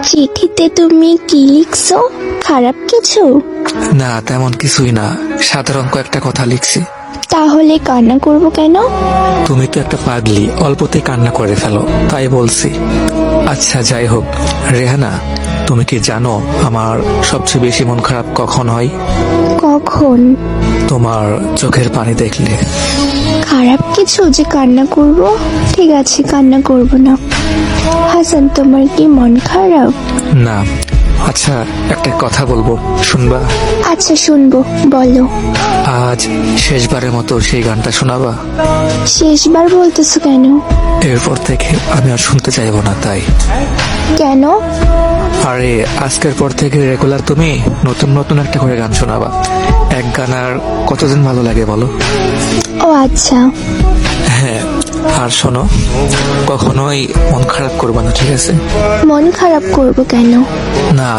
চিঠিতে তুমি কি লিখছো? খারাপ কিছু? না, তেমন কিছুই না, সাধারণ কয়েকটা কথা লিখছি। তাহলে কান্না করব কেন? তুমি তো একটা পাগলি, অল্পতেই কান্না করে ফেলো, তাই বলছি। আচ্ছা যাই হোক, রেহানা, তুমি কি জানো আমার সবচেয়ে বেশি মন খারাপ কখন হয়? কখন? তোমার চোখের পানি দেখলে। খারাপ কিছু যে কান্না করব? ঠিক আছে, কান্না করব না। হাসান, তোমার কি মন খারাপ? না। আচ্ছা, একটা কথা বলবো, শুনবা? আচ্ছা, শুনবো, বলো। আজ শেষবারের মতো সেই গানটা শোনাবা? শেষবার বলতেছো কেন? এরপর থেকে আমি আর শুনতে চাইবো না, তাই। কেন? আরে, আজকের পর থেকে রেগুলার তুমি নতুন নতুন একটা করে গান শোনাবা। এক গান আর কতদিন ভালো লাগে বলো? ও আচ্ছা। হ্যাঁ, আর শোনো, কখনোই মন খারাপ করবা না, ঠিক আছে? মন খারাপ করব কেন? না,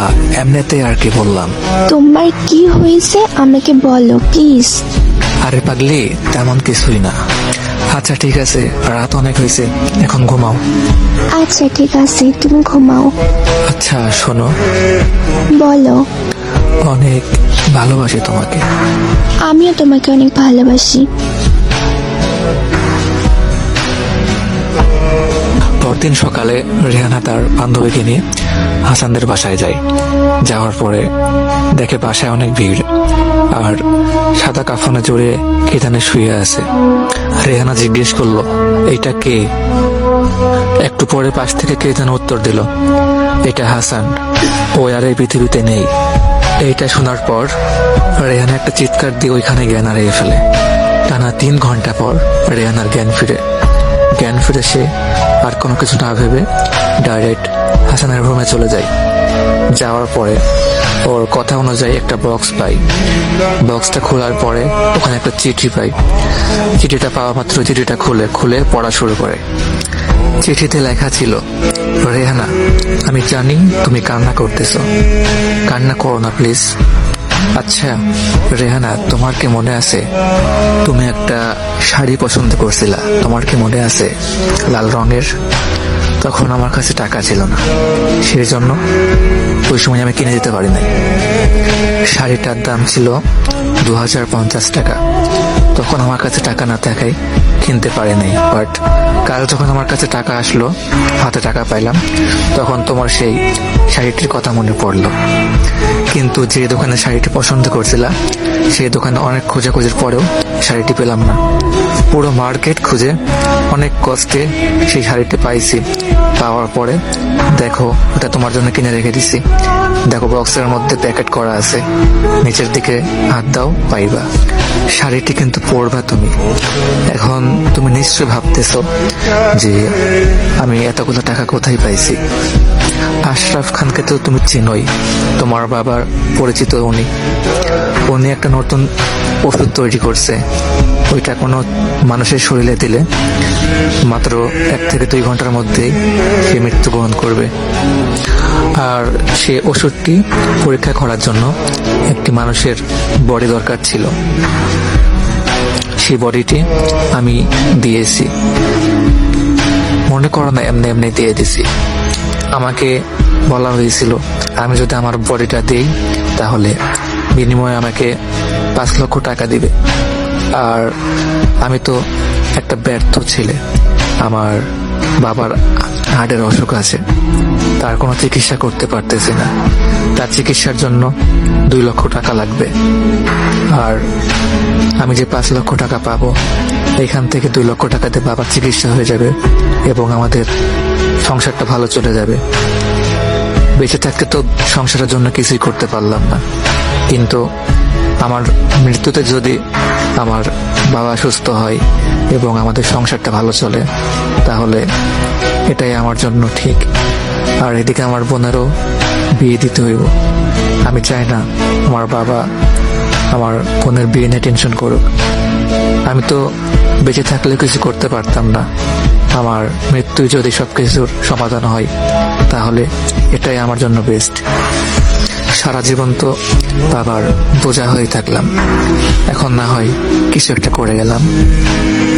এমনিতেই আর কি বললাম। তোমার কি হয়েছে আমাকে বলো প্লিজ। আরে পাগলি, তেমন কিছুই না। আচ্ছা ঠিক আছে, রাত অনেক হয়েছে, এখন ঘুমাও। আচ্ছা ঠিক আছে, তুমি ঘুমাও। আচ্ছা শোনো, বলো। অনেক ভালোবাসি তোমাকে। আমিও তোমাকে অনেক ভালোবাসি। পরদিন সকালে রেহানা তার বান্ধবীকে নিয়ে হাসানদের বাসায় যায়। যাওয়ার পরে দেখে বাসায় অনেক ভিড়, আর সাদা কাফনে জড়িয়ে কে জানে শুয়ে আছে। রেহানা জিজ্ঞেস করলো, এইটা কে? একটু পরে পাশ থেকে কে যেন উত্তর দিল, এটা হাসান, ও আর এই পৃথিবীতে নেই। এইটা শোনার পর রেহানা একটা চিৎকার দিয়ে ওইখানে জ্ঞান হারিয়ে ফেলে। টানা 3 ঘন্টা পর রেহানার জ্ঞান ফিরে সে আর কোনো কিছু না ভেবে ডাইরেক্ট হাসানের রুমে চলে যায়। যাওয়ার পরে ওর কথা অনুযায়ী একটা বক্স পাই। বক্সটা খোলার পরে ওখানে একটা চিঠি পাই। চিঠিটা পাওয়া মাত্র চিঠিটা খুলে পড়া শুরু করে। চিঠিতে লেখা ছিল, রেহানা, আমি জানি তুমি কান্না করতেছো, কান্না করো না প্লিজ। আচ্ছা রেহানা, তোমার কি মনে আছে তুমি একটা শাড়ি পছন্দ করছিলা? তোমার কি মনে আছে, লাল রঙের? তখন আমার কাছে টাকা ছিল না, সেই জন্য ওই সময় আমি কিনে দিতে পারি নাই। শাড়িটার দাম ছিল 2050 টাকা। তখন আমার কাছে টাকা না থাকায় কিনতে পারি নাই। বাট কাল যখন আমার কাছে টাকা আসলো, হাতে টাকা পাইলাম, তখন তোমার সেই শাড়িটির কথা মনে পড়লো। কিন্তু যে দোকানে শাড়িটি পছন্দ করছিলা, সেই দোকানে অনেক খোঁজাখুঁজির পরেও শাড়িটি পেলাম না। পুরো মার্কেট খুঁজে অনেক কষ্টে সেই শাড়িটি পাইছি। পাওয়ার পরে দেখো, ওটা তোমার জন্য কিনে রেখে দিছি। দেখো বক্সের মধ্যে প্যাকেট করা আছে, নিচের দিকে হাত দাও, পাইবা। শাড়িটি কিন্তু পরবা তুমি। এখন তুমি নিশ্চয় ভাবতেছো যে আমি এতগুলো টাকা কোথায় পাইছি। আশরাফ খানকে তো তুমি চিনোই, তোমার বাবার পরিচিত। উনি একটা নতুন ওষুধ তৈরি করছে। ওইটা কোনো মানুষের শরীরে দিলে মাত্র 1 থেকে 2 ঘন্টার মধ্যেই সে মৃত্যুবরণ করবে। আর সে ওষুধটি পরীক্ষা করার জন্য একটি মানুষের বডি দরকার ছিল। সেই বডিটি আমি দিয়েছি। মনে করো না এমনি এমনি দিয়ে দিছি। আমাকে বলা হয়েছিল আমি যদি আমার বডিটা দিই তাহলে বিনিময়ে আমাকে 5 লক্ষ টাকা দিবে। আর আমি তো একটা ব্যর্থ ছেলে, আমার বাবার হার্টের অসুখ আছে, তার কোনো চিকিৎসা করতে পারতেছি না। তার চিকিৎসার জন্য 2 লক্ষ টাকা লাগবে। আর আমি যে 5 লক্ষ টাকা পাবো, এখান থেকে 2 লক্ষ টাকাতে বাবার চিকিৎসা হয়ে যাবে এবং আমাদের সংসারটা ভালো চলে যাবে। বেঁচে থাকতে তো সংসারের জন্য কিছুই করতে পারলাম না, কিন্তু আমার মৃত্যুতে যদি আমার বাবা সুস্থ হয় এবং আমাদের সংসারটা ভালো চলে, তাহলে এটাই আমার জন্য ঠিক। আর এদিকে আমার বোনেরও বিয়ে দিতে হইব। আমি চাই না আমার বাবা আমার বোনের বিয়ে নিয়ে টেনশন করুক। আমি তো বেঁচে থাকলে কিছু করতে পারতাম না। আমার মৃত্যুই যদি সবকিছুর সমাধান হয়, তাহলে এটাই আমার জন্য বেস্ট। সারা জীবন তো বাবার বোঝা হয়ে থাকলাম। এখন না হয় কিছু একটা করে গেলাম।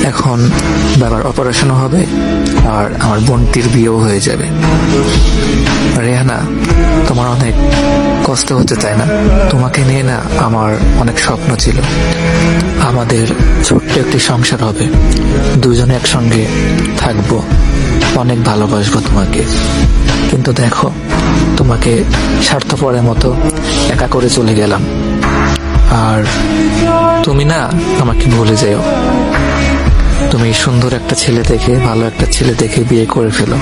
এখন বাবার অপারেশনও হবে আর আমার বোনটির বিয়েও হয়ে যাবে। রেহানা, তোমার অনেক কষ্ট হচ্ছে তাই না? তোমাকে নিয়ে না আমার অনেক স্বপ্ন ছিল। আমাদের ছোট্ট একটি সংসার হবে, দুজনে একসঙ্গে থাকবো, অনেক ভালোবাসবো তোমাকে। কিন্তু দেখো, তোমাকে স্বার্থপরের মতো একা করে চলে গেলাম। আর তুমি না আমাকে ভুলে যেও। তুমি সুন্দর একটা ছেলে দেখে, ভালো একটা ছেলে দেখে বিয়ে করে ফেলো।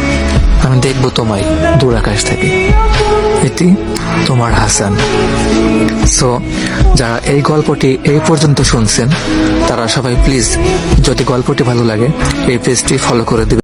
আমি দেখবো তোমায় দূর আকাশ থেকে। এটি তোমার হাসান। সো যারা এই গল্পটি এই পর্যন্ত শুনছেন তারা সবাই প্লিজ, যদি গল্পটি ভালো লাগে এই পেজটি ফলো করে দিবেন।